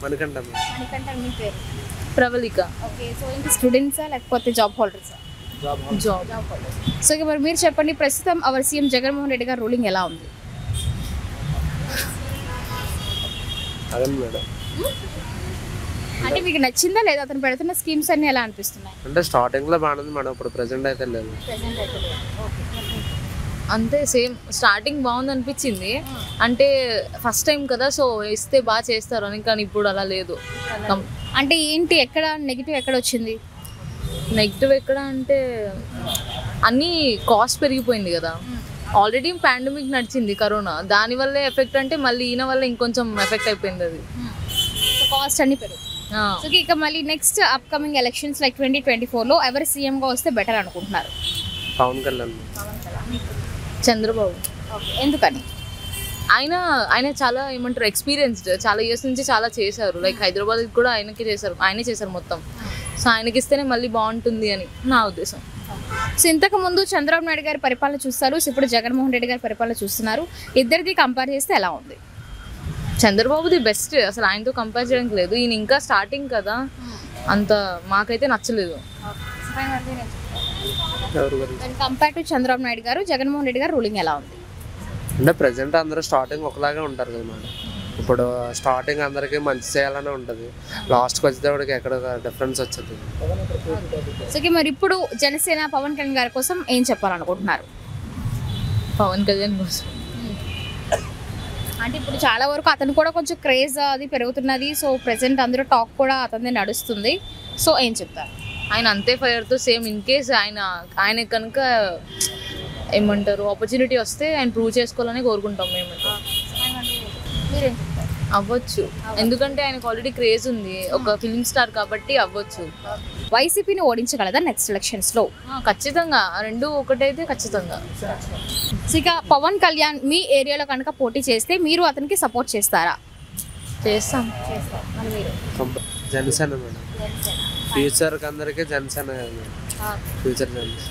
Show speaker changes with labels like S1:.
S1: మనకంట
S2: మనకంటే మీ పేరు
S3: Pravalika.
S2: Okay. So ఏంటి స్టూడెంట్సా లేకపోతే జాబ్ హోల్డర్సా?
S3: జాబ్.
S2: సో ఇక మరి మీరు చెప్పండి, ప్రస్తుతం అవర్ సీఎం జగన్మోహన్ రెడ్డి గారు రూలింగ్ ఎలా ఉంది?
S1: అదే మేడం,
S2: అంటే మీకు నచ్చిందా లేదా? అతను పెడుతున్న స్కీమ్స్ అన్ని ఎలా అనిపిస్తున్నాయి?
S1: అంటే స్టార్టింగ్ లో బాగుంది మేడం, ఇప్పుడు ప్రెసెంట్ అయితే లేదు.
S3: అంతే సేమ్. స్టార్టింగ్ బాగుంది అనిపించింది, అంటే ఫస్ట్ టైం కదా, సో ఇస్తే బాగా చేస్తారు అని. కానీ ఇప్పుడు అలా లేదు.
S2: అంటే ఏంటి, ఎక్కడ నెగిటివ్ ఎక్కడ వచ్చింది?
S3: నెగిటివ్ ఎక్కడ అంటే అన్నీ కాస్ట్ పెరిగిపోయింది కదా. ఆల్రెడీ పాండమిక్ నడిచింది కరోనా, దానివల్లే ఎఫెక్ట్. అంటే మళ్ళీ ఈయన వల్ల ఇంకొంచెం ఎఫెక్ట్ అయిపోయింది అది.
S2: కాస్ట్ అన్ని పెరుగు. సో ఇక మళ్ళీ నెక్స్ట్ అప్కమింగ్ ఎలక్షన్స్ లైక్ 2024లో ఎవరు సీఎంగా వస్తే బెటర్ అనుకుంటున్నారు?
S1: పవన్ కళ్యాణ్.
S3: చంద్రబాబు.
S2: ఎందుకని?
S3: ఆయన చాలా ఏమంటారు ఎక్స్పీరియన్స్డ్, చాలా ఇయర్స్ నుంచి చాలా చేశారు. లైక్ హైదరాబాద్ కూడా ఆయనే చేశారు మొత్తం. సో ఆయనకి ఇస్తేనే మళ్ళీ బాగుంటుంది అని నా ఉద్దేశం.
S2: సో ఇంతకు ముందు చంద్రబాబు నాయుడు గారి పరిపాలన చూస్తారు, ఇప్పుడు జగన్మోహన్ రెడ్డి గారి పరిపాలన చూస్తున్నారు. ఇద్దరిది కంపేర్ చేస్తే ఎలా ఉంది?
S3: చంద్రబాబుది బెస్ట్, అసలు ఆయనతో కంపేర్ చేయడానికి లేదు. ఈయన ఇంకా స్టార్టింగ్ కదా, అంత మాకైతే నచ్చలేదు.
S2: కంపేర్ టు చంద్రబాబు నాయుడు గారు, జగన్మోహన్ రెడ్డి గారు రూలింగ్ ఎలా ఉంది?
S1: అంటే ప్రెసెంట్ అందరూ స్టార్టింగ్ ఒకలాగే ఉంటారు కదా మేడం. ఇప్పుడు స్టార్టింగ్ అందరికీ మంచి చేయాలనే ఉంటుంది, లాస్ట్కి వచ్చేటప్పటికి ఎక్కడ డిఫరెన్స్ వచ్చేది.
S2: సో మరి ఇప్పుడు జనసేన పవన్ కళ్యాణ్ గారి కోసం ఏం చెప్పాలనుకుంటున్నారు?
S3: పవన్ కళ్యాణ్ కోసం
S2: అంటే ఇప్పుడు చాలా వరకు అతను కూడా కొంచెం క్రేజ్ అది పెరుగుతున్నది. సో ప్రెసెంట్ అందరూ టాక్ కూడా అతనిదే నడుస్తుంది. సో ఏం చెప్తారు?
S3: ఆయన అంతే ఫైర్తో సేమ్. ఇన్ కేస్ ఆయన కనుక ఏమంటారు ఆపర్చునిటీ వస్తే ఆయన ప్రూవ్ చేసుకోవాలని కోరుకుంటాం మేము.
S2: మీరేం చెప్తారు?
S3: అవ్వచ్చు, ఎందుకంటే ఆయనకు ఆల్రెడీ క్రేజ్ ఉంది, ఒక ఫిల్మ్ స్టార్ కాబట్టి అవ్వచ్చు.
S2: వైసీపీని ఓడించగలదా నెక్స్ట్ ఎలక్షన్స్లో?
S3: ఖచ్చితంగా, రెండు ఒకటైతే ఖచ్చితంగా.
S2: ఇక పవన్ కళ్యాణ్ మీ ఏరియాలో కనుక పోటీ చేస్తే మీరు అతనికి సపోర్ట్ చేస్తారా?
S3: చేస్తాం.
S1: జనసేన మేడం, ఫ్యూచర్కి అందరికీ జనసేన కదా మేడం, ఫ్యూచర్ జనసేన.